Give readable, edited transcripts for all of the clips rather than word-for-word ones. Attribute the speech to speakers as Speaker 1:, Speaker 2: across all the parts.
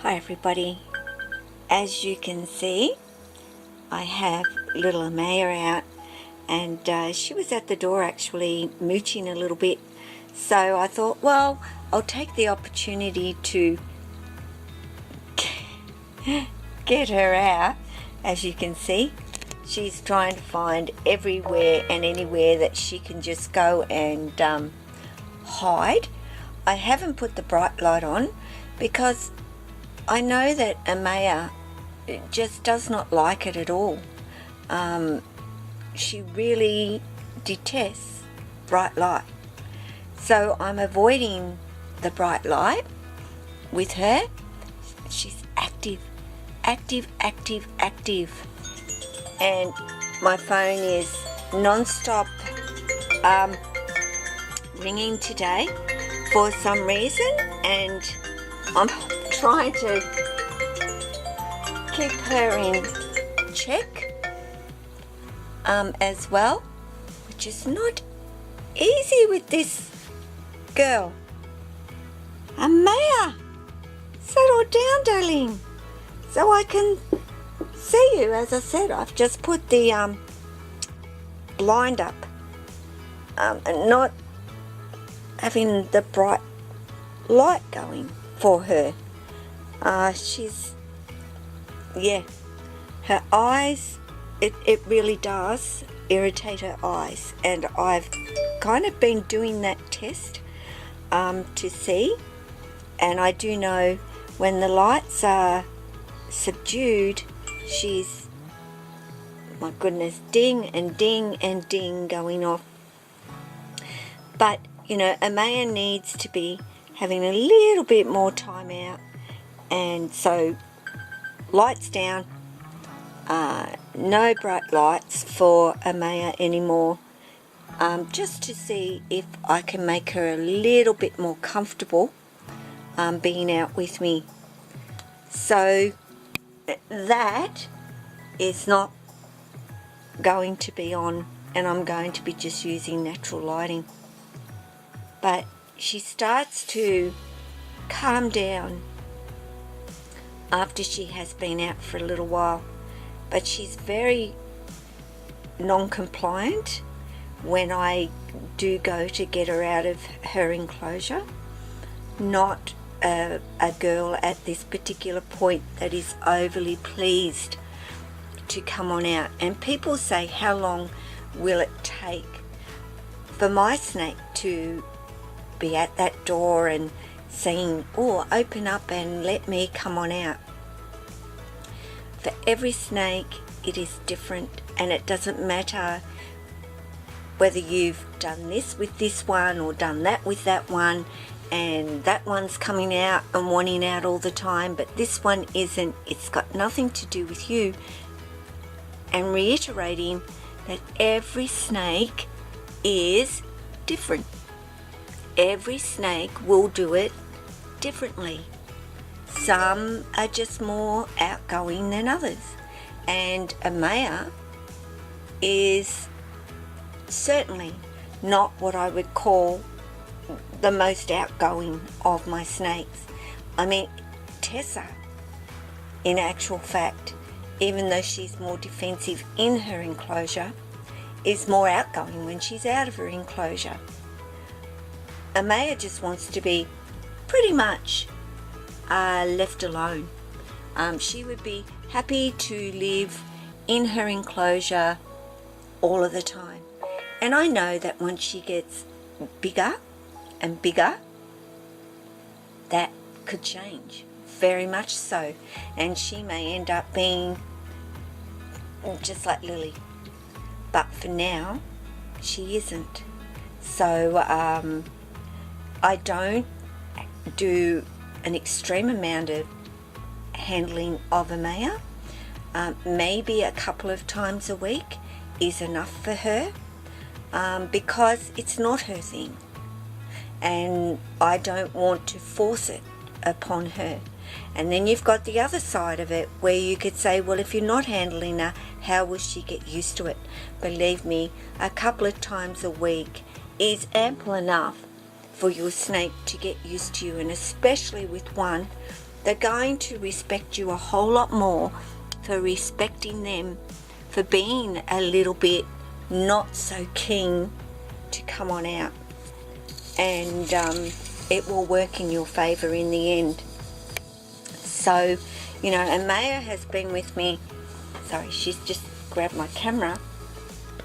Speaker 1: Hi everybody. As you can see, I have little Amaya out, and she was at the door actually mooching a little bit, so I thought, well, I'll take the opportunity to get her out. As you can see, she's trying to find everywhere and anywhere that she can just go and hide. I haven't put the bright light on because I know that Amaya just does not like it at all. She really detests bright light. So I'm avoiding the bright light with her. She's active. And my phone is non-stop ringing today for some reason, and I'm trying to keep her in check as well, which is not easy with this girl. Amaya, settle down, darling, so I can see you. As I said, I've just put the blind up and not having the bright light going for her. Her eyes, it really does irritate her eyes, and I've kind of been doing that test to see, and I do know when the lights are subdued, she's, my goodness, ding and ding and ding going off. But you know, Amaya needs to be having a little bit more time out, and so lights down, no bright lights for Amaya anymore, just to see if I can make her a little bit more comfortable being out with me. So that is not going to be on, and I'm going to be just using natural lighting. But she starts to calm down after she has been out for a little while, but she's very non-compliant when I do go to get her out of her enclosure. Not a girl at this particular point that is overly pleased to come on out. And people say, how long will it take for my snake to be at that door and saying, oh, open up and let me come on out? For every snake it is different, and it doesn't matter whether you've done this with this one or done that with that one, and that one's coming out and wanting out all the time, but this one isn't. It's got nothing to do with you. And reiterating that every snake is different. Every snake will do it differently. Some are just more outgoing than others, and Amaya is certainly not what I would call the most outgoing of my snakes. I mean, Tessa, in actual fact, even though she's more defensive in her enclosure, is more outgoing when she's out of her enclosure. Amaya just wants to be pretty much left alone. She would be happy to live in her enclosure all of the time. And I know that once she gets bigger and bigger, that could change, very much so. And she may end up being just like Lily. But for now, she isn't. So I don't do an extreme amount of handling of Amaya. Maybe a couple of times a week is enough for her, because it's not her thing, and I don't want to force it upon her. And then you've got the other side of it where you could say, well, if you're not handling her, how will she get used to it? Believe me, a couple of times a week is ample enough for your snake to get used to you, and especially with one they're going to respect you a whole lot more for respecting them for being a little bit not so keen to come on out, and it will work in your favour in the end. So, you know, Amaya has been with me. Sorry, she's just grabbed my camera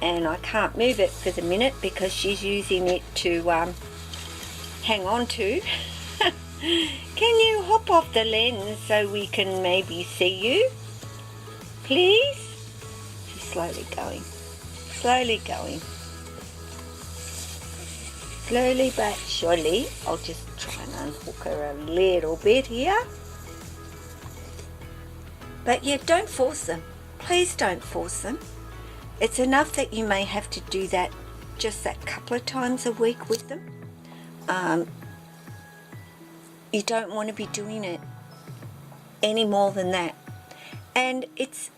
Speaker 1: and I can't move it for the minute because she's using it to hang on to. Can you hop off the lens so we can maybe see you, please? She's slowly going, slowly but surely. I'll just try and unhook her a little bit here. But yeah, don't force them. Please don't force them. It's enough that you may have to do that just that couple of times a week with them. You don't want to be doing it any more than that. And it's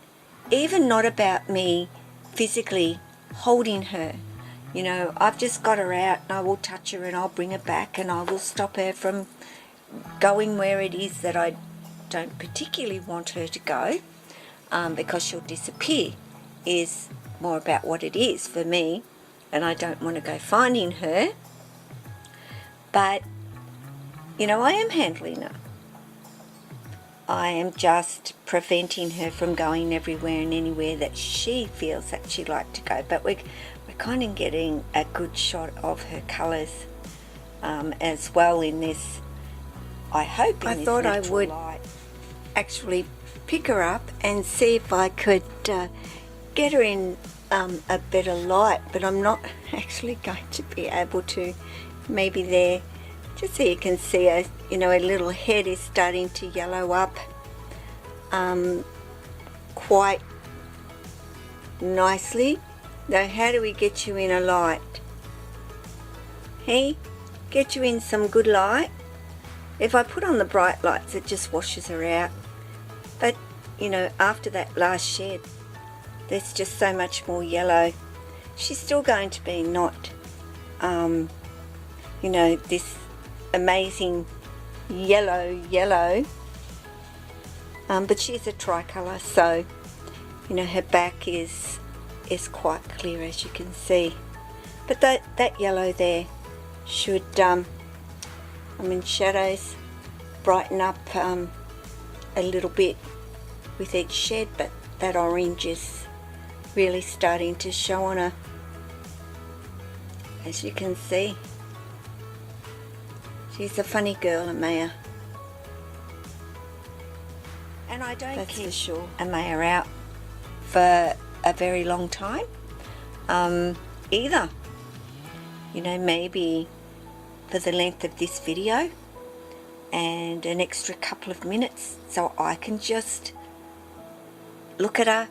Speaker 1: even not about me physically holding her. You know, I've just got her out and I will touch her and I'll bring her back and I will stop her from going where it is that I don't particularly want her to go, because she'll disappear, is more about what it is for me, and I don't want to go finding her. But, you know, I am handling her. I am just preventing her from going everywhere and anywhere that she feels that she'd like to go. But we're kind of getting a good shot of her colours as well in this, I hope, in this natural light. I thought I would actually pick her up and see if I could get her in a better light, but I'm not actually going to be able to. Maybe there, just so you can see her, you know, her little head is starting to yellow up quite nicely. Now, how do we get you in a light? Hey, get you in some good light. If I put on the bright lights, it just washes her out. But, you know, after that last shed, there's just so much more yellow. She's still going to be not, you know, this amazing yellow, but she's a tricolour, so, you know, her back is quite clear, as you can see. But that yellow there should, shadows brighten up a little bit with each shed, but that orange is really starting to show on her, as you can see. She's a funny girl, Amaya, and I don't keep Amaya out for a very long time either. You know, maybe for the length of this video and an extra couple of minutes, so I can just look at her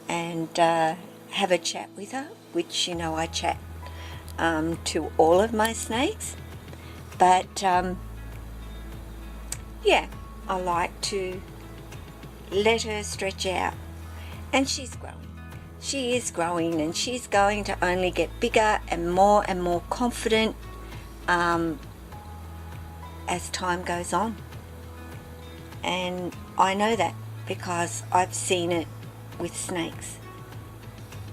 Speaker 1: and have a chat with her, which, you know, I chat to all of my snakes. But yeah, I like to let her stretch out, and she's growing. She is growing, and she's going to only get bigger and more confident as time goes on. And I know that because I've seen it with snakes.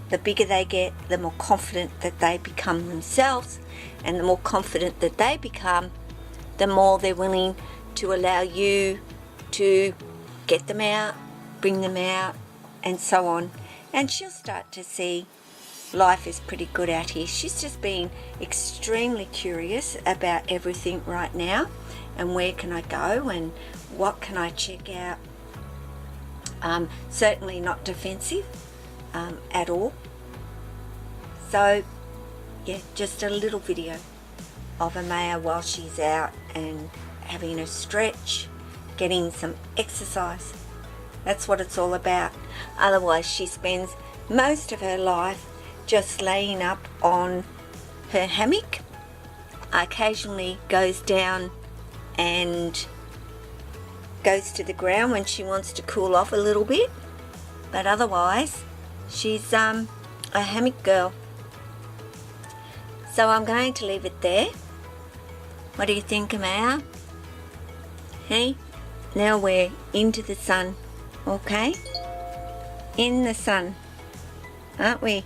Speaker 1: The bigger they get, the more confident that they become themselves, and the more confident that they become, the more they're willing to allow you to get them out, bring them out, and so on. And she'll start to see life is pretty good out here. She's just being extremely curious about everything right now, and where can I go and what can I check out. Certainly not defensive at all. So yeah, just a little video of Amaya while she's out and having a stretch, getting some exercise. That's what it's all about. Otherwise she spends most of her life just laying up on her hammock. Occasionally goes down and goes to the ground when she wants to cool off a little bit, but otherwise she's a hammock girl. So I'm going to leave it there. What do you think, Amaya? Hey, Now we're into the sun, okay? In the sun, aren't we?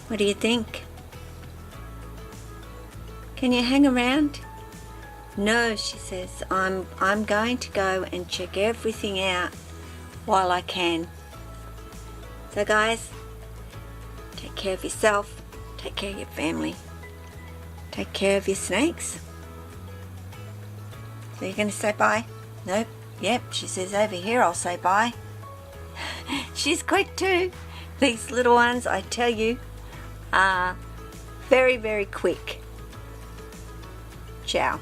Speaker 1: What do you think? Can you hang around? No, she says, I'm going to go and check everything out while I can. So guys, take care of yourself, take care of your family, take care of your snakes. So you're going to say bye? Nope. Yep, she says over here I'll say bye. She's quick too. These little ones, I tell you, are very, very quick. Ciao.